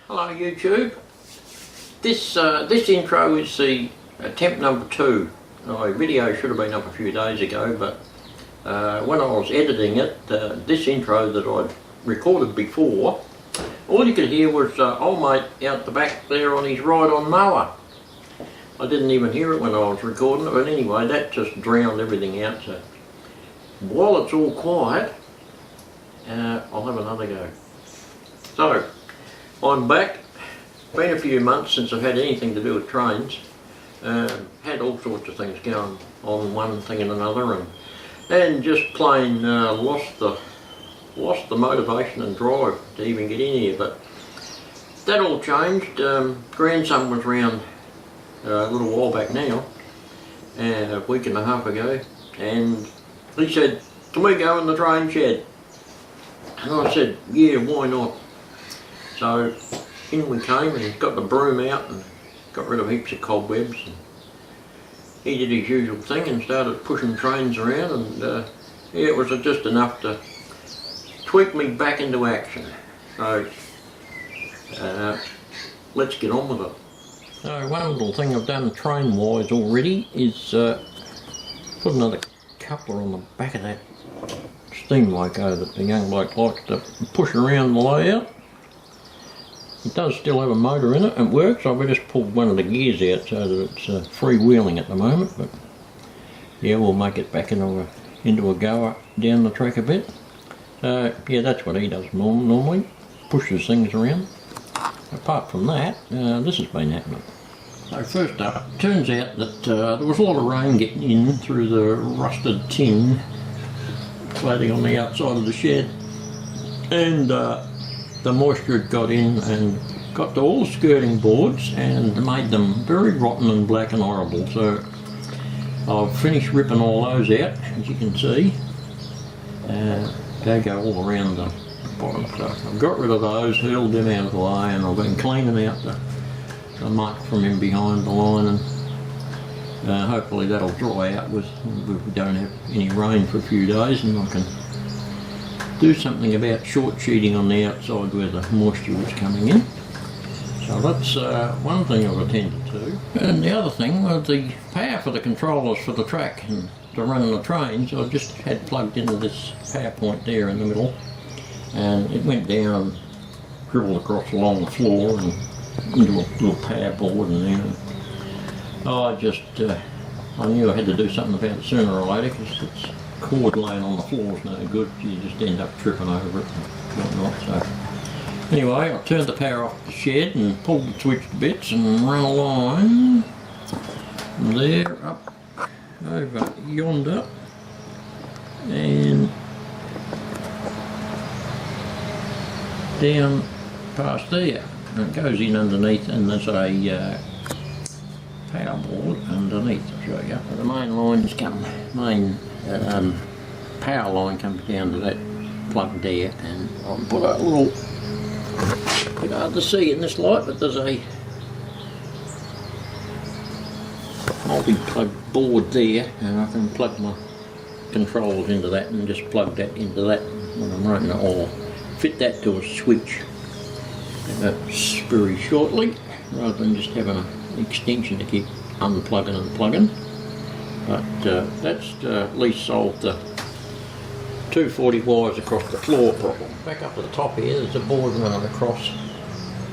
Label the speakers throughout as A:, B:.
A: Hello YouTube. This intro is the attempt number 2. My video should have been up a few days ago, but when I was editing it, this intro that I'd recorded before, all you could hear was old mate out the back there on his ride-on mower. I didn't even hear it when I was recording it, but anyway, that just drowned everything out. So while it's all quiet, I'll have another go. So, I'm back. Been a few months since I've had anything to do with trains. Had all sorts of things going on, one thing and another, and just plain lost the motivation and drive to even get in here. But that all changed. Grandson was round a little while back now, a week and a half ago, and he said, "Can we go in the train shed?" And I said, "Yeah, why not?" So in we came and got the broom out and got rid of heaps of cobwebs, and he did his usual thing and started pushing trains around, and yeah, it was just enough to tweak me back into action. So let's get on with it. So one little thing I've done train wise already is put another coupler on the back of that steam loco that the young bloke likes to push around the layout. It does still have a motor in it and works. I've just pulled one of the gears out so that it's freewheeling at the moment, but yeah, we'll make it back into a goer down the track a bit. So yeah, that's what he does normally, pushes things around. Apart from that, this has been happening. So first up, it turns out that there was a lot of rain getting in through the rusted tin floating on the outside of the shed, and the moisture had got in and got to all the skirting boards and made them very rotten and black and horrible. So I've finished ripping all those out, as you can see. They go all around the bottom. So I've got rid of those, hurled them out of the way, and I've been cleaning out the muck from in behind the line, and hopefully that'll dry out if we don't have any rain for a few days, and I can do something about short sheeting on the outside where the moisture was coming in. So that's one thing I've attended to. And the other thing was the power for the controllers for the track and to run the trains. I just had plugged into this power point there in the middle, and it went down, dribbled across along the floor and into a little power board, and then I knew I had to do something about it sooner or later, because it's cord laying on the floor is no good. You just end up tripping over it and whatnot. So anyway, I turned the power off the shed and pulled the switch to bits and run a line from there up over yonder and down past there, and it goes in underneath, and there's a power board underneath. I'll show you. The main lines come, power line comes down to that plug there, and I'll put a little, bit hard to see in this light, but there's a multi-plug board there, and I can plug my controls into that and just plug that into that when I'm running it, or fit that to a switch very shortly, rather than just having an extension to keep unplugging and plugging. But that's at least solved the 240 wires across the floor problem. Back up at the top here, there's a board running across,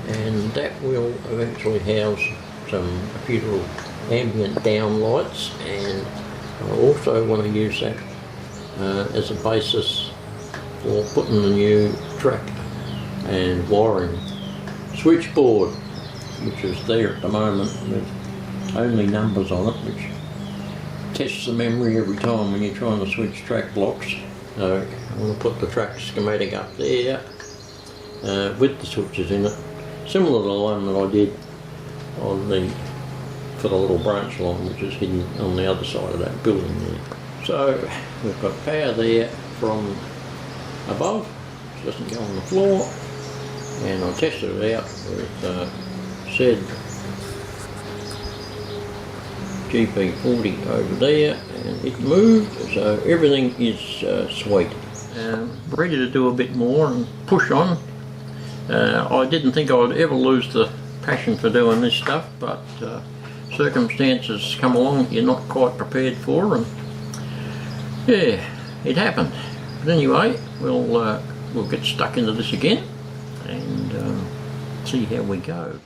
A: and that will eventually house a few little ambient down lights, and I also want to use that as a basis for putting the new track and wiring switchboard, which is there at the moment with only numbers on it, which tests the memory every time when you're trying to switch track blocks. So I'm going to put the track schematic up there with the switches in it, similar to the one that I did for the little branch line, which is hidden on the other side of that building there. So we've got power there from above, it doesn't go on the floor, and I tested it out with said GP40 over there, and it moved, so everything is sweet. Ready to do a bit more and push on I didn't think I would ever lose the passion for doing this stuff, but circumstances come along you're not quite prepared for, and yeah, it happened. But anyway, we'll get stuck into this again and see how we go.